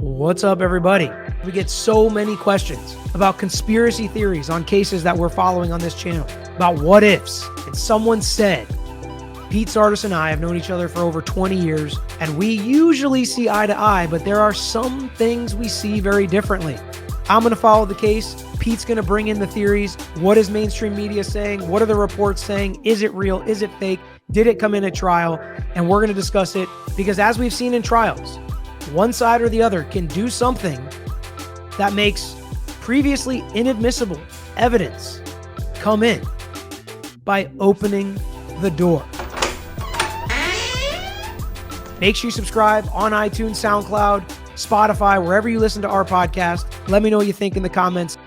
What's up, everybody? We get so many questions about conspiracy theories on cases that we're following on this channel, about what ifs. And someone said, Pete Sardis and I have known each other for over 20 years, and we usually see eye to eye, but there are some things we see very differently. I'm going to follow the case. Pete's going to bring in the theories. What is mainstream media saying? What are the reports saying? Is it real? Is it fake? Did it come in at trial? And we're going to discuss it because, as we've seen in trials, one side or the other can do something that makes previously inadmissible evidence come in by opening the door. Make sure you subscribe on iTunes, SoundCloud, Spotify, wherever you listen to our podcast. Let me know what you think in the comments.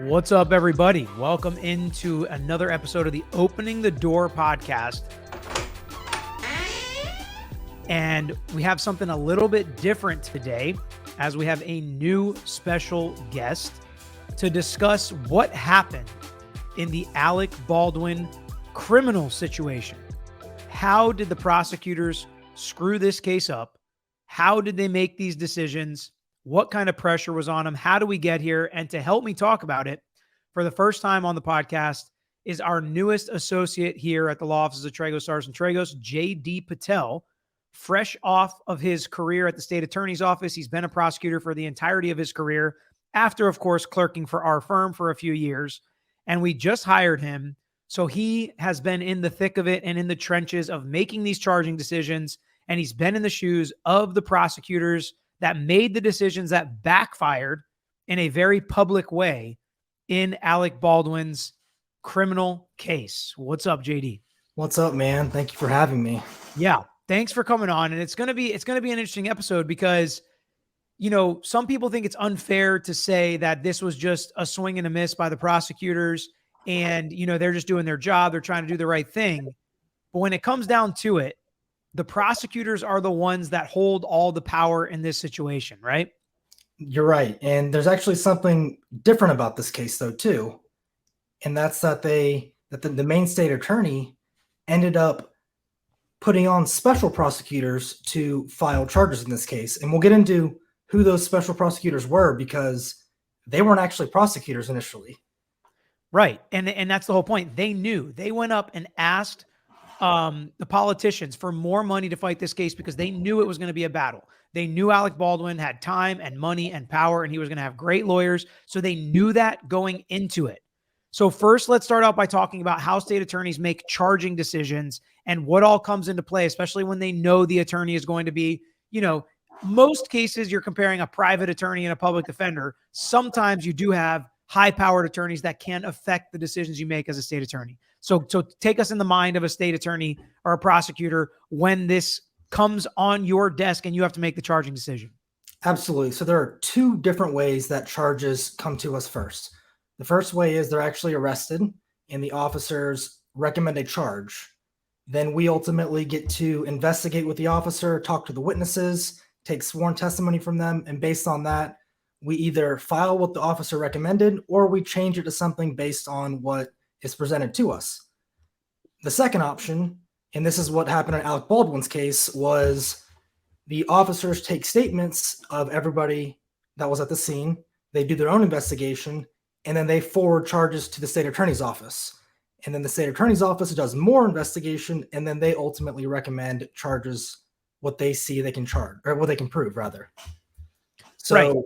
What's up, everybody? Welcome into another episode of the Opening the Door podcast. And we have something a little bit different today, as we have a new special guest to discuss what happened in the Alec Baldwin criminal situation. How did the prosecutors screw this case up? How did they make these decisions? What kind of pressure was on them? How do we get here? And to help me talk about it for the first time on the podcast is our newest associate here at the law offices of Tragos, Sardis & Tragos, J.D. Patel. Fresh off of his career at the state attorney's office. He's been a prosecutor for the entirety of his career after, of course, clerking for our firm for a few years. And we just hired him. So he has been in the thick of it and in the trenches of making these charging decisions. And he's been in the shoes of the prosecutors that made the decisions that backfired in a very public way in Alec Baldwin's criminal case. What's up, JD? What's up, man? Thank you for having me. Yeah. Thanks for coming on. And it's going to be an interesting episode because, you know, some people think it's unfair to say that this was just a swing and a miss by the prosecutors and, you know, they're just doing their job. They're trying to do the right thing. But when it comes down to it, the prosecutors are the ones that hold all the power in this situation, right? You're right. And there's actually something different about this case, though, too. And that's that the main state attorney ended up putting on special prosecutors to file charges in this case. And we'll get into who those special prosecutors were because they weren't actually prosecutors initially. Right. And that's the whole point. They knew. They went up and asked the politicians for more money to fight this case because they knew it was going to be a battle. They knew Alec Baldwin had time and money and power, and he was going to have great lawyers. So they knew that going into it. So first, let's start out by talking about how state attorneys make charging decisions and what all comes into play, especially when they know the attorney is going to be, you know, most cases you're comparing a private attorney and a public defender. Sometimes you do have high-powered attorneys that can affect the decisions you make as a state attorney. So take us in the mind of a state attorney or a prosecutor when this comes on your desk and you have to make the charging decision. Absolutely. So there are two different ways that charges come to us first. The first way is they're actually arrested and the officers recommend a charge. Then we ultimately get to investigate with the officer, talk to the witnesses, take sworn testimony from them. And based on that, we either file what the officer recommended or we change it to something based on what is presented to us. The second option, and this is what happened in Alec Baldwin's case, was the officers take statements of everybody that was at the scene. They do their own investigation. And then they forward charges to the state attorney's office. And then the state attorney's office does more investigation. And then they ultimately recommend charges, what they see they can charge, or what they can prove, rather. So, right.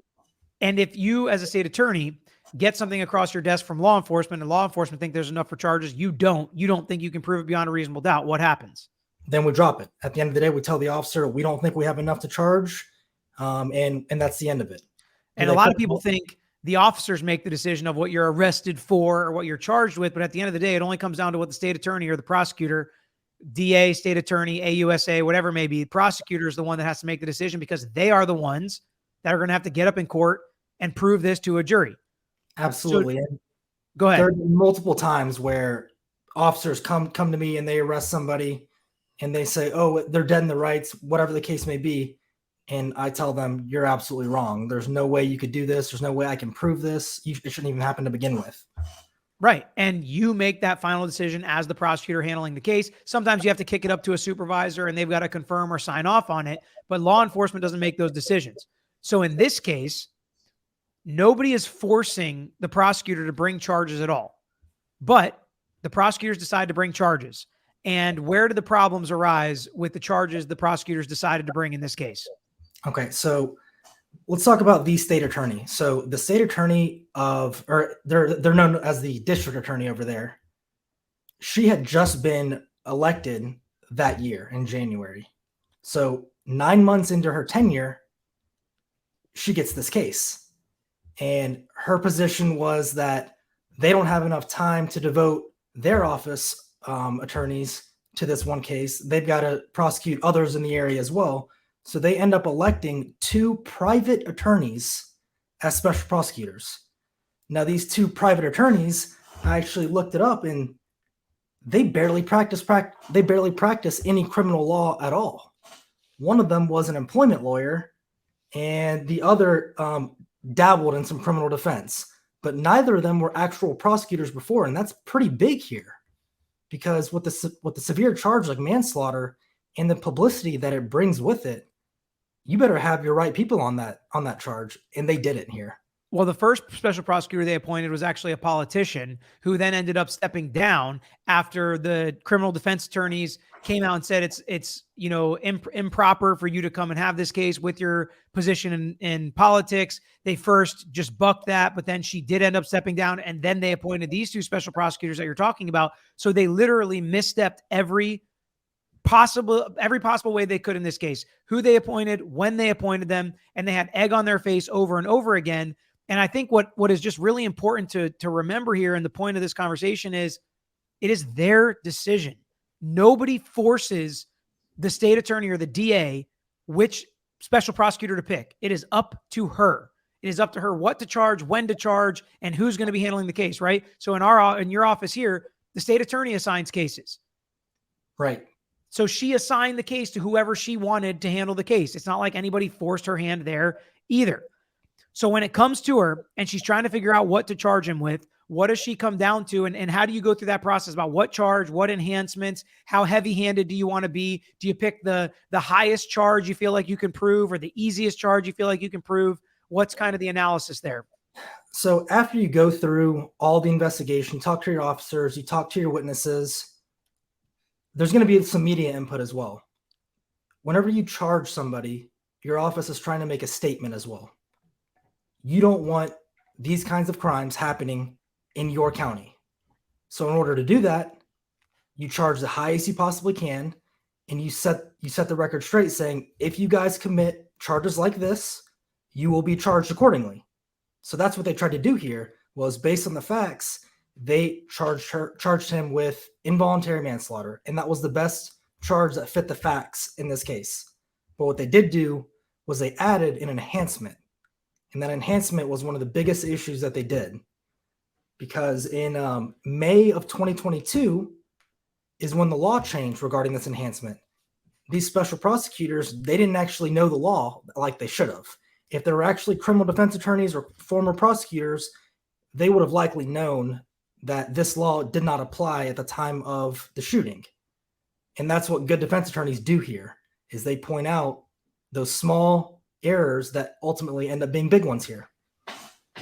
And if you, as a state attorney, get something across your desk from law enforcement and law enforcement think there's enough for charges, you don't think you can prove it beyond a reasonable doubt, what happens? Then we drop it. At the end of the day, we tell the officer, we don't think we have enough to charge. And that's the end of it. And a lot of people think the officers make the decision of what you're arrested for or what you're charged with. But at the end of the day, it only comes down to what the state attorney or the prosecutor, DA, state attorney, AUSA, whatever it may be, the prosecutor is the one that has to make the decision because they are the ones that are going to have to get up in court and prove this to a jury. Absolutely. So, go ahead. There are multiple times where officers come to me and they arrest somebody and they say, oh, they're dead in the rights, whatever the case may be. And I tell them, you're absolutely wrong. There's no way you could do this. There's no way I can prove this. It shouldn't even happen to begin with. Right. And you make that final decision as the prosecutor handling the case. Sometimes you have to kick it up to a supervisor and they've got to confirm or sign off on it, but law enforcement doesn't make those decisions. So in this case, nobody is forcing the prosecutor to bring charges at all, but the prosecutors decide to bring charges. And where did the problems arise with the charges the prosecutors decided to bring in this case? Okay, so let's talk about the state attorney. So the state attorney they're known as the district attorney over there. She had just been elected that year in January. So 9 months into her tenure, she gets this case. And her position was that they don't have enough time to devote their office attorneys to this one case. They've got to prosecute others in the area as well. So they end up electing 2 private attorneys as special prosecutors. Now, these 2 private attorneys, I actually looked it up, and they barely practice any criminal law at all. One of them was an employment lawyer, and the other dabbled in some criminal defense. But neither of them were actual prosecutors before, and that's pretty big here, because with the severe charge like manslaughter and the publicity that it brings with it, you better have your right people on that charge, and they didn't here. Well, the first special prosecutor they appointed was actually a politician who then ended up stepping down after the criminal defense attorneys came out and said it's improper for you to come and have this case with your position in politics. They first just bucked that, but then she did end up stepping down, and then they appointed these 2 special prosecutors that you're talking about. So they literally misstepped every possible way they could in this case, who they appointed, when they appointed them, and they had egg on their face over and over again. And I think what is just really important to remember here, and the point of this conversation is, it is their decision. Nobody forces the state attorney or the DA which special prosecutor to pick. It is up to her. It is up to her what to charge, when to charge, and who's going to be handling the case, right? So in your office here, the state attorney assigns cases. Right. So she assigned the case to whoever she wanted to handle the case. It's not like anybody forced her hand there either. So when it comes to her and she's trying to figure out what to charge him with, what does she come down to? And how do you go through that process about what charge, what enhancements, how heavy-handed do you want to be? Do you pick the highest charge you feel like you can prove, or the easiest charge you feel like you can prove? What's kind of the analysis there? So after you go through all the investigation, talk to your officers, you talk to your witnesses, there's going to be some media input as well. Whenever you charge somebody, your office is trying to make a statement as well. You don't want these kinds of crimes happening in your county. So in order to do that, you charge the highest you possibly can, and you set the record straight, saying, if you guys commit charges like this, you will be charged accordingly. So that's what they tried to do here, was based on the facts, they charged him with involuntary manslaughter, and that was the best charge that fit the facts in this case. But what they did do was they added an enhancement, and that enhancement was one of the biggest issues that they did, because in May of 2022 is when the law changed regarding this enhancement. These special prosecutors, they didn't actually know the law like they should have. If they were actually criminal defense attorneys or former prosecutors, they would have likely known that this law did not apply at the time of the shooting. And that's what good defense attorneys do here, is they point out those small errors that ultimately end up being big ones here.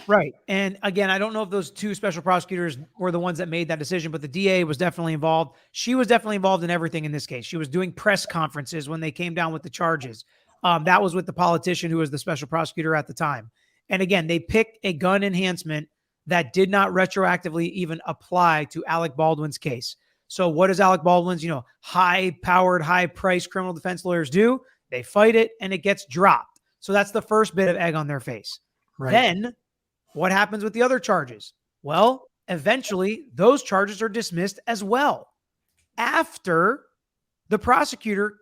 Right. And again, I don't know if those 2 special prosecutors were the ones that made that decision, but the DA was definitely involved. She was definitely involved in everything in this case. She was doing press conferences when they came down with the charges. That was with the politician who was the special prosecutor at the time. And again, they picked a gun enhancement that did not retroactively even apply to Alec Baldwin's case. So what does Alec Baldwin's, high-powered, high-priced criminal defense lawyers do? They fight it, and it gets dropped. So that's the first bit of egg on their face. Right. Then what happens with the other charges? Well, eventually those charges are dismissed as well, after the prosecutor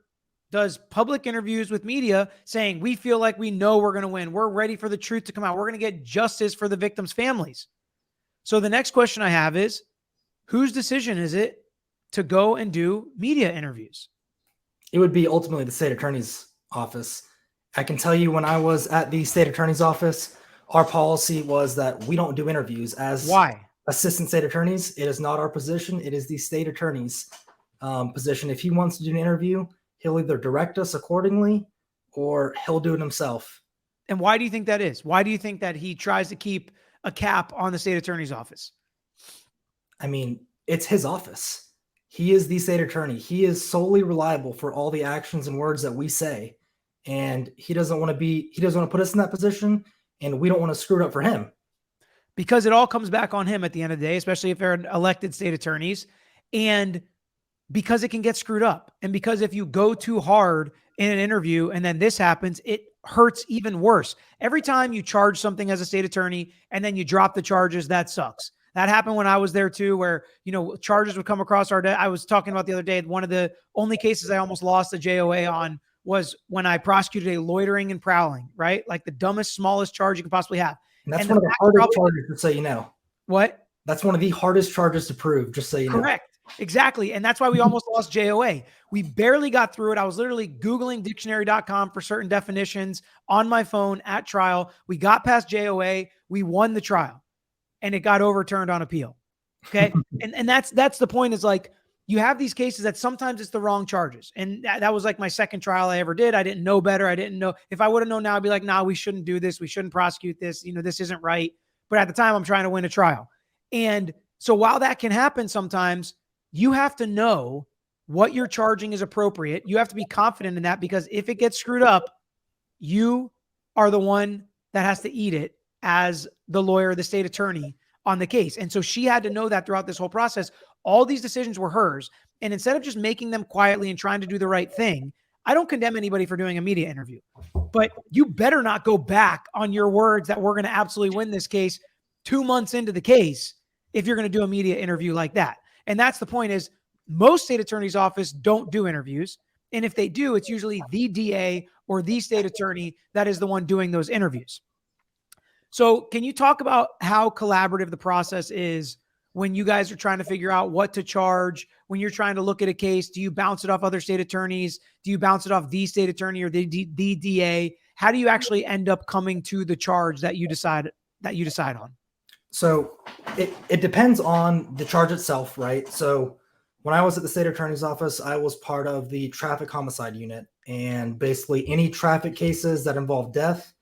does public interviews with media saying, we feel like we know we're going to win. We're ready for the truth to come out. We're going to get justice for the victims' families. So the next question I have is, whose decision is it to go and do media interviews? It would be ultimately the state attorney's office. I can tell you, when I was at the state attorney's office, our policy was that we don't do interviews. Why? assistant state attorneys. It is not our position. It is the state attorney's position. If he wants to do an interview, he'll either direct us accordingly or he'll do it himself. And why do you think that is? Why do you think that he tries to keep a cap on the state attorney's office? I mean, it's his office. He is the state attorney. He is solely reliable for all the actions and words that we say. And he doesn't want to put us in that position, and we don't want to screw it up for him. Because it all comes back on him at the end of the day, especially if they're elected state attorneys. And because it can get screwed up. And because if you go too hard in an interview and then this happens, it hurts even worse. Every time you charge something as a state attorney and then you drop the charges, that sucks. That happened when I was there too, where, charges would come across our desk. I was talking about the other day, one of the only cases I almost lost the JOA on was when I prosecuted a loitering and prowling, right? Like the dumbest, smallest charge you can possibly have. And that's one of the hardest charges, just so you know. What? That's one of the hardest charges to prove, just so you know. Correct. Exactly. And that's why we almost lost JOA. We barely got through it. I was literally Googling dictionary.com for certain definitions on my phone at trial. We got past JOA. We won the trial and it got overturned on appeal. Okay. and that's the point, is like, you have these cases that sometimes it's the wrong charges. And that was like my second trial I ever did. I didn't know better. I didn't know. If I would have known now, I'd be like, nah, we shouldn't do this. We shouldn't prosecute this. This isn't right. But at the time, I'm trying to win a trial. And so while that can happen sometimes, you have to know what you're charging is appropriate. You have to be confident in that, because if it gets screwed up, you are the one that has to eat it as the lawyer, the state attorney on the case. And so she had to know that throughout this whole process. All these decisions were hers. And instead of just making them quietly and trying to do the right thing, I don't condemn anybody for doing a media interview, but you better not go back on your words that we're going to absolutely win this case 2 months into the case if you're going to do a media interview like that. And that's the point, is most state attorney's office don't do interviews. And if they do, it's usually the DA or the state attorney that is the one doing those interviews. So can you talk about how collaborative the process is when you guys are trying to figure out what to charge, when you're trying to look at a case? Do you bounce it off other state attorneys? Do you bounce it off the state attorney or the DA? How do you actually end up coming to the charge that you decide on? So it depends on the charge itself, right? So when I was at the state attorney's office, I was part of the traffic homicide unit, and basically any traffic cases that involve death,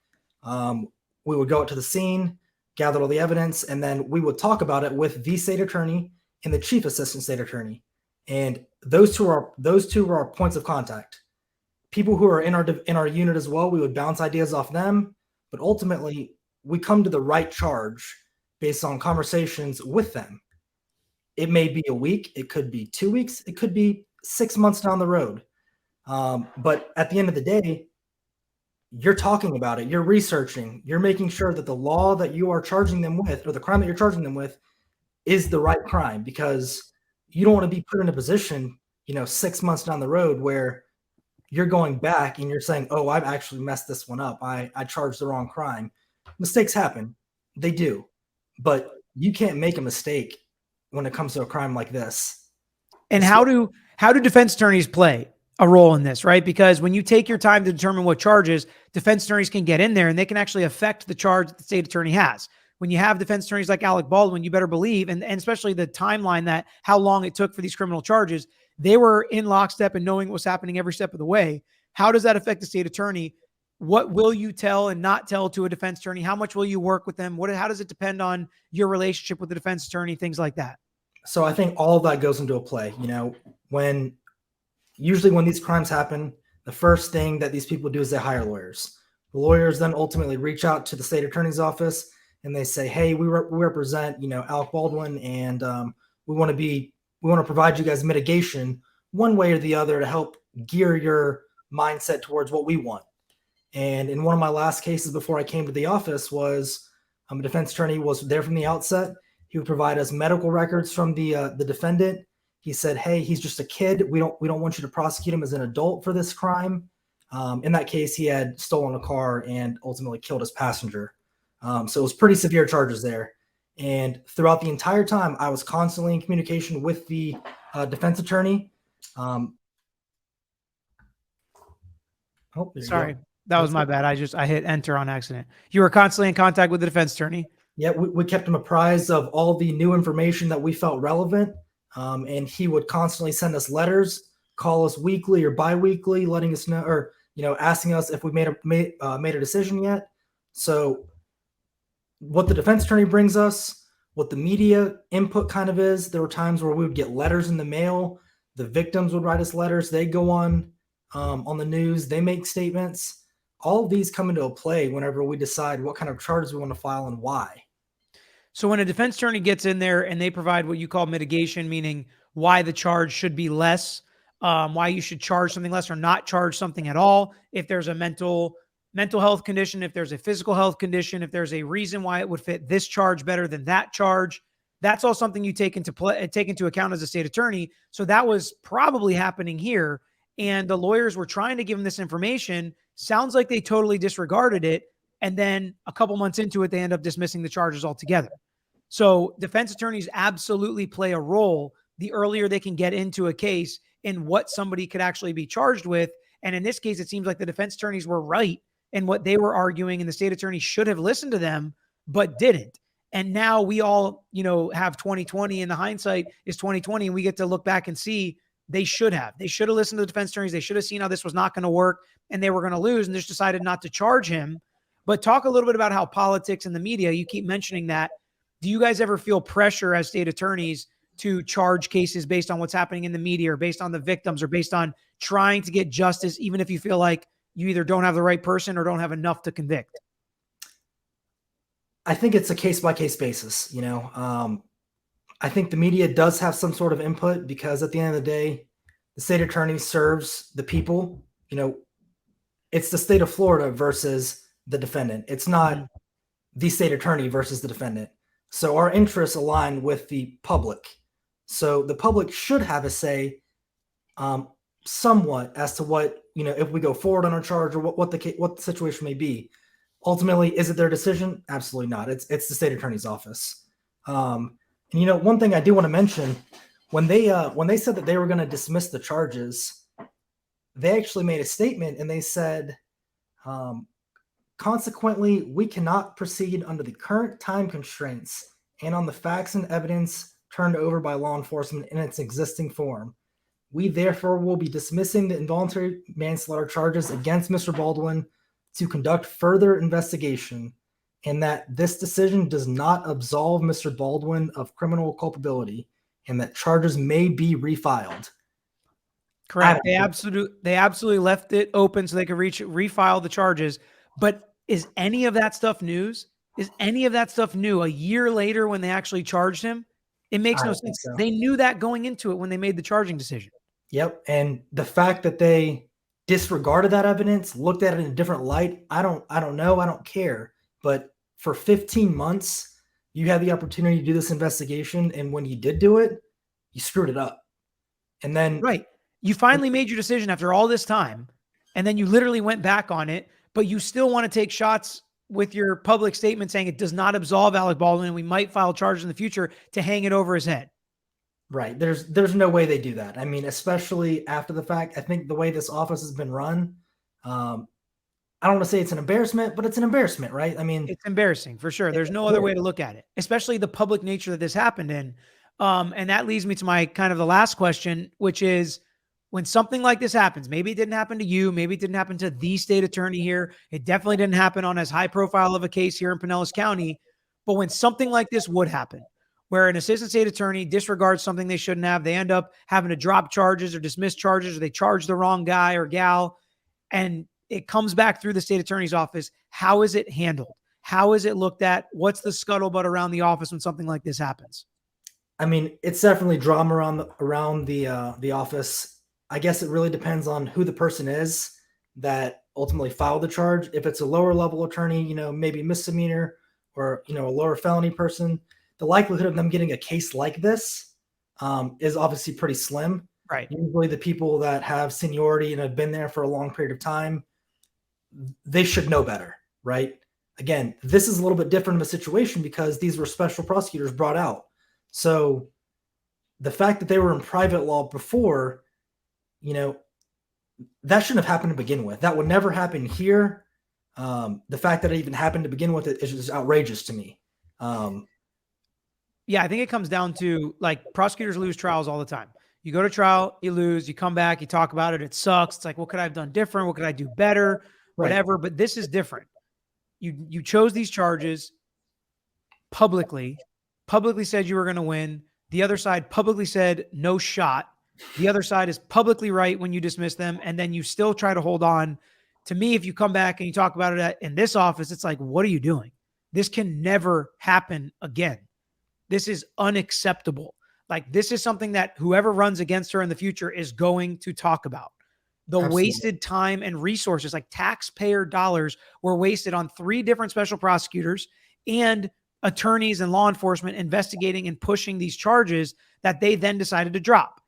we would go out to the scene, gather all the evidence, and then we would talk about it with the state attorney and the chief assistant state attorney. And those two are our points of contact. People who are in our unit as well, we would bounce ideas off them, but ultimately we come to the right charge based on conversations with them. It may be a week, it could be 2 weeks, it could be 6 months down the road. But at the end of the day, you're talking about it, you're researching, you're making sure that the law that you are charging them with, or the crime that you're charging them with, is the right crime, because you don't want to be put in a position, 6 months down the road where you're going back and you're saying, oh, I've actually messed this one up. I charged the wrong crime. Mistakes happen. They do. But you can't make a mistake when it comes to a crime like this. And how do defense attorneys play a role in this, right? Because when you take your time to determine what charges, defense attorneys can get in there and they can actually affect the charge that the state attorney has. When you have defense attorneys like Alec Baldwin, you better believe, and especially the timeline, that how long it took for these criminal charges, they were in lockstep and knowing what was happening every step of the way. How does that affect the state attorney? What will you tell and not tell to a defense attorney? How much will you work with them? How does it depend on your relationship with the defense attorney? Things like that. So I think all of that goes into a play. Usually when these crimes happen, the first thing that these people do is they hire lawyers. The lawyers then ultimately reach out to the state attorney's office and they say, hey, we represent, Alec Baldwin, and we want to provide you guys mitigation one way or the other to help gear your mindset towards what we want. And in one of my last cases before I came to the office was a defense attorney was there from the outset. He would provide us medical records from the defendant. He said, hey, he's just a kid. We don't want you to prosecute him as an adult for this crime. In that case, he had stolen a car and ultimately killed his passenger. So it was pretty severe charges there. And throughout the entire time, I was constantly in communication with the defense attorney. Sorry. That was my bad. I hit enter on accident. You were constantly in contact with the defense attorney. Yeah, we kept him apprised of all the new information that we felt relevant. And he would constantly send us letters, call us weekly or biweekly, letting us know, or asking us if we made a decision yet. So what the defense attorney brings us, what the media input kind of is. There were times where we would get letters in the mail. The victims would write us letters. They go on the news. They make statements. All of these come into play whenever we decide what kind of charges we want to file and why. So when a defense attorney gets in there and they provide what you call mitigation, meaning why the charge should be less, why you should charge something less or not charge something at all, if there's a mental health condition, if there's a physical health condition, if there's a reason why it would fit this charge better than that charge, that's all something you take into account as a state attorney. So that was probably happening here. And the lawyers were trying to give them this information. Sounds like they totally disregarded it. And then a couple months into it, they end up dismissing the charges altogether. So defense attorneys absolutely play a role the earlier they can get into a case in what somebody could actually be charged with. And in this case, it seems like the defense attorneys were right in what they were arguing, and the state attorney should have listened to them, but didn't. And now we all, have 2020, and the hindsight is 2020, and we get to look back and see they should have listened to the defense attorneys. They should have seen how this was not going to work and they were going to lose, and just decided not to charge him. But talk a little bit about how politics and the media, you keep mentioning that. Do you guys ever feel pressure as state attorneys to charge cases based on what's happening in the media or based on the victims or based on trying to get justice, even if you feel like you either don't have the right person or don't have enough to convict? I think it's a case-by-case basis. I think the media does have some sort of input because at the end of the day, the state attorney serves the people. It's the state of Florida versus the defendant. It's not the state attorney versus the defendant. So our interests align with the public. So the public should have a say somewhat as to what, if we go forward on a charge or what the situation may be. Ultimately, is it their decision? Absolutely not. It's the state attorney's office. And one thing I do want to mention, when they said that they were going to dismiss the charges, they actually made a statement and they said, consequently, we cannot proceed under the current time constraints and on the facts and evidence turned over by law enforcement in its existing form. We therefore will be dismissing the involuntary manslaughter charges against Mr. Baldwin to conduct further investigation, and that this decision does not absolve Mr. Baldwin of criminal culpability, and that charges may be refiled. Correct. They absolutely left it open so they could refile the charges. But is any of that stuff news? Is any of that stuff new a year later when they actually charged him? It makes no sense. So. They knew that going into it when they made the charging decision. Yep. And the fact that they disregarded that evidence, looked at it in a different light, I don't know. I don't care. But for 15 months, you had the opportunity to do this investigation. And when you did do it, you screwed it up. And then right. You finally made your decision after all this time, and then you literally went back on it, but you still want to take shots with your public statement saying it does not absolve Alec Baldwin and we might file charges in the future to hang it over his head. Right. There's no way they do that. I mean, especially after the fact. I think the way this office has been run, I don't want to say it's an embarrassment, but it's an embarrassment, right? I mean, it's embarrassing for sure. There's no other way to look at it, especially the public nature that this happened in. And that leads me to my kind of the last question, which is, when something like this happens, maybe it didn't happen to you, maybe it didn't happen to the state attorney here, it definitely didn't happen on as high profile of a case here in Pinellas County, but when something like this would happen, where an assistant state attorney disregards something they shouldn't have, they end up having to drop charges or dismiss charges, or they charge the wrong guy or gal, and it comes back through the state attorney's office, how is it handled? How is it looked at? What's the scuttlebutt around the office when something like this happens? I mean, it's definitely drama around the office. I guess it really depends on who the person is that ultimately filed the charge. If it's a lower level attorney, maybe misdemeanor, or, a lower felony person, the likelihood of them getting a case like this is obviously pretty slim. Right. Usually the people that have seniority and have been there for a long period of time, they should know better, right? Again, this is a little bit different of a situation because these were special prosecutors brought out. So the fact that they were in private law before, that shouldn't have happened to begin with. That would never happen here. The fact that it even happened to begin with is just outrageous to me. Yeah, I think it comes down to, like, prosecutors lose trials all the time. You go to trial, you lose, you come back, you talk about it, it sucks. It's like, what could I have done different? What could I do better? Right. Whatever. But this is different. You chose these charges publicly said you were going to win. The other side publicly said no shot. The other side is publicly right when you dismiss them, and then you still try to hold on. To me, if you come back and you talk about it in this office, it's like, what are you doing? This can never happen again. This is unacceptable. Like, this is something that whoever runs against her in the future is going to talk about. The Absolutely. wasted time and resources, like taxpayer dollars, were wasted on 3 different special prosecutors and attorneys and law enforcement investigating and pushing these charges that they then decided to drop.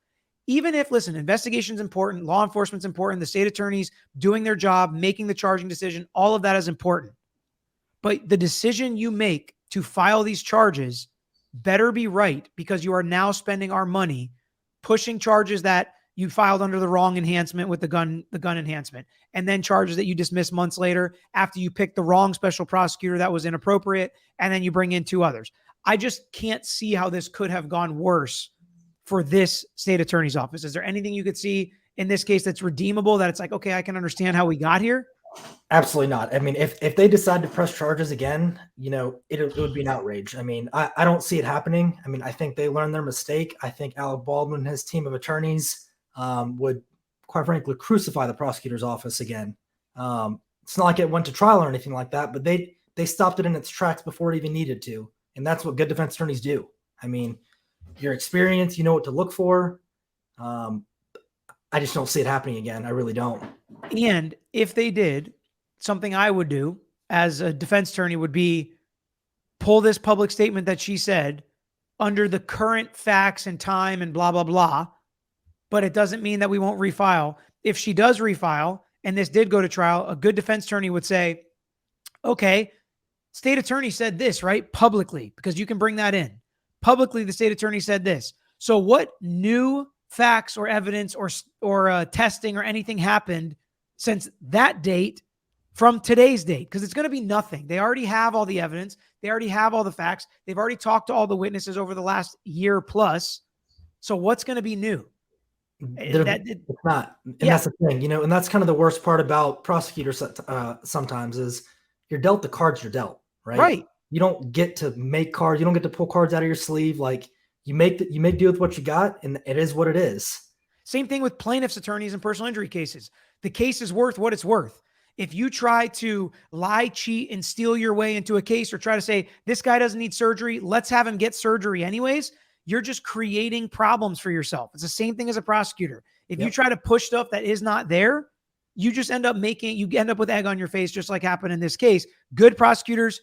Even if, listen, investigation's important, law enforcement's important, the state attorneys doing their job, making the charging decision, all of that is important. But the decision you make to file these charges better be right, because you are now spending our money pushing charges that you filed under the wrong enhancement with the gun enhancement, and then charges that you dismiss months later after you picked the wrong special prosecutor that was inappropriate, and then you bring in 2 others. I just can't see how this could have gone worse for this state attorney's office. Is there anything you could see in this case that's redeemable, that it's like, okay, I can understand how we got here? Absolutely not. I mean, if they decide to press charges again, it would be an outrage. I mean, I don't see it happening. I mean, I think they learned their mistake. I think Alec Baldwin and his team of attorneys would, quite frankly, crucify the prosecutor's office again. It's not like it went to trial or anything like that, but they stopped it in its tracks before it even needed to. And that's what good defense attorneys do. I mean, your experience, you know what to look for. I just don't see it happening again. I really don't. And if they did, something I would do as a defense attorney would be pull this public statement that she said under the current facts and time and blah, blah, blah. But it doesn't mean that we won't refile. If she does refile and this did go to trial, a good defense attorney would say, okay, state attorney said this, right? Publicly, because you can bring that in. Publicly, the state attorney said this. So what new facts or evidence or testing or anything happened since that date from today's date? Because it's going to be nothing. They already have all the evidence. They already have all the facts. They've already talked to all the witnesses over the last year plus. So what's going to be new? It's not. And that's the thing, and that's kind of the worst part about prosecutors sometimes is you're dealt the cards you're dealt, right? Right. You don't get to make cards. You don't get to pull cards out of your sleeve. Like, you make do with what you got, and it is what it is. Same thing with plaintiffs' attorneys in personal injury cases. The case is worth what it's worth. If you try to lie, cheat, and steal your way into a case, or try to say, this guy doesn't need surgery, let's have him get surgery anyways, you're just creating problems for yourself. It's the same thing as a prosecutor. If you try to push stuff that is not there, you just end up with egg on your face, just like happened in this case. Good prosecutors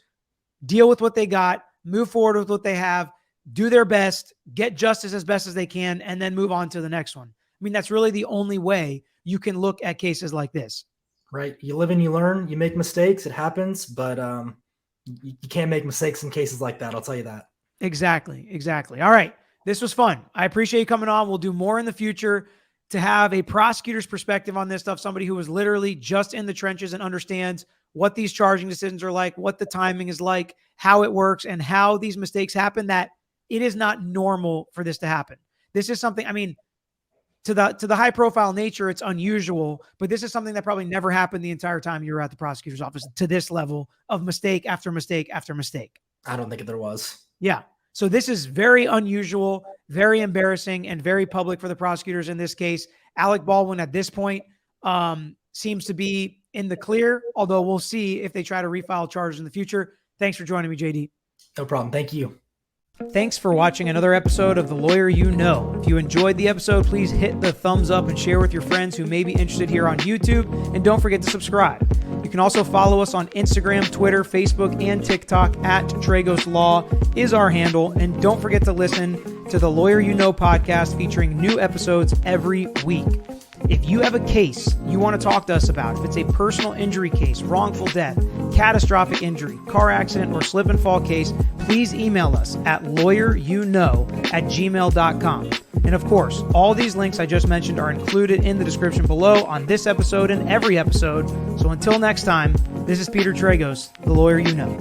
deal with what they got, move forward with what they have, do their best, get justice as best as they can, and then move on to the next one. I mean, that's really the only way you can look at cases like this. Right. You live and you learn. You make mistakes. It happens, but you can't make mistakes in cases like that. I'll tell you that. Exactly. All right. This was fun. I appreciate you coming on. We'll do more in the future to have a prosecutor's perspective on this stuff, somebody who was literally just in the trenches and understands what these charging decisions are like, what the timing is like, how it works, and how these mistakes happen, that it is not normal for this to happen. This is something, I mean, to the high profile nature, it's unusual, but this is something that probably never happened the entire time you were at the prosecutor's office, to this level of mistake after mistake after mistake. I don't think there was. Yeah. So this is very unusual, very embarrassing, and very public for the prosecutors in this case. Alec Baldwin at this point seems to be in the clear, although we'll see if they try to refile charges in the future. Thanks for joining me, JD. No problem. Thank you. Thanks for watching another episode of The Lawyer You Know. If you enjoyed the episode, please hit the thumbs up and share with your friends who may be interested here on YouTube. And don't forget to subscribe. You can also follow us on Instagram, Twitter, Facebook, and TikTok at Tragos Law is our handle. And don't forget to listen to the Lawyer You Know podcast, featuring new episodes every week. If you have a pase you want to talk to us about, if it's a personal injury case, wrongful death, catastrophic injury, car accident, or slip and fall case, please email us at lawyeryouknow@gmail.com. And of course, all these links I just mentioned are included in the description below on this episode and every episode. So until next time, this is Peter Tragos, the Lawyer You Know.